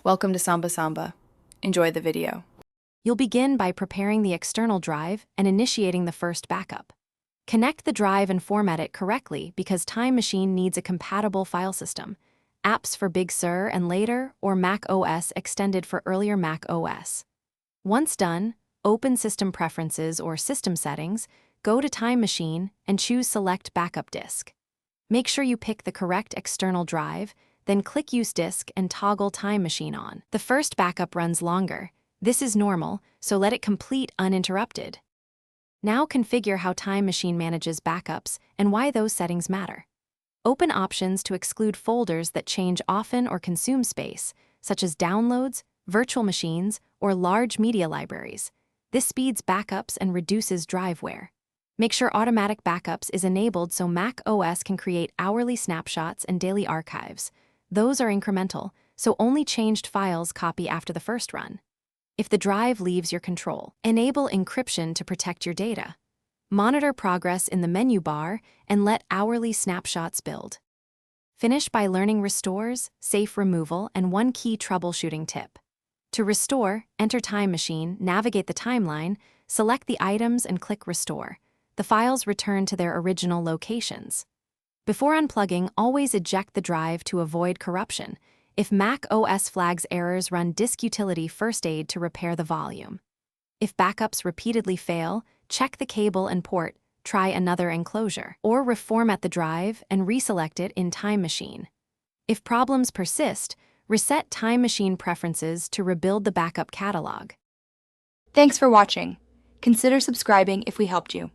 Welcome to Samba Samba. Enjoy the video. You'll begin by preparing the external drive and initiating the first backup. Connect the drive and format it correctly because Time Machine needs a compatible file system. Apps for Big Sur and later, or macOS extended for earlier macOS. Once done, open System Preferences or System Settings, go to Time Machine and choose Select Backup Disk. Make sure you pick the correct external drive, then click Use Disk and toggle Time Machine on. The first backup runs longer. This is normal, so let it complete uninterrupted. Now configure how Time Machine manages backups and why those settings matter. Open options to exclude folders that change often or consume space, such as downloads, virtual machines, or large media libraries. This speeds backups and reduces drive wear. Make sure Automatic Backups is enabled so macOS can create hourly snapshots and daily archives. Those are incremental, so only changed files copy after the first run. If the drive leaves your control, enable encryption to protect your data. Monitor progress in the menu bar and let hourly snapshots build. Finish by learning restores, safe removal, and one key troubleshooting tip. To restore, enter Time Machine, navigate the timeline, select the items and click Restore. The files return to their original locations. Before unplugging, always eject the drive to avoid corruption. If macOS flags errors, run Disk Utility First Aid to repair the volume. If backups repeatedly fail, check the cable and port, try another enclosure, or reformat the drive and reselect it in Time Machine. If problems persist, reset Time Machine preferences to rebuild the backup catalog. Thanks for watching. Consider subscribing if we helped you.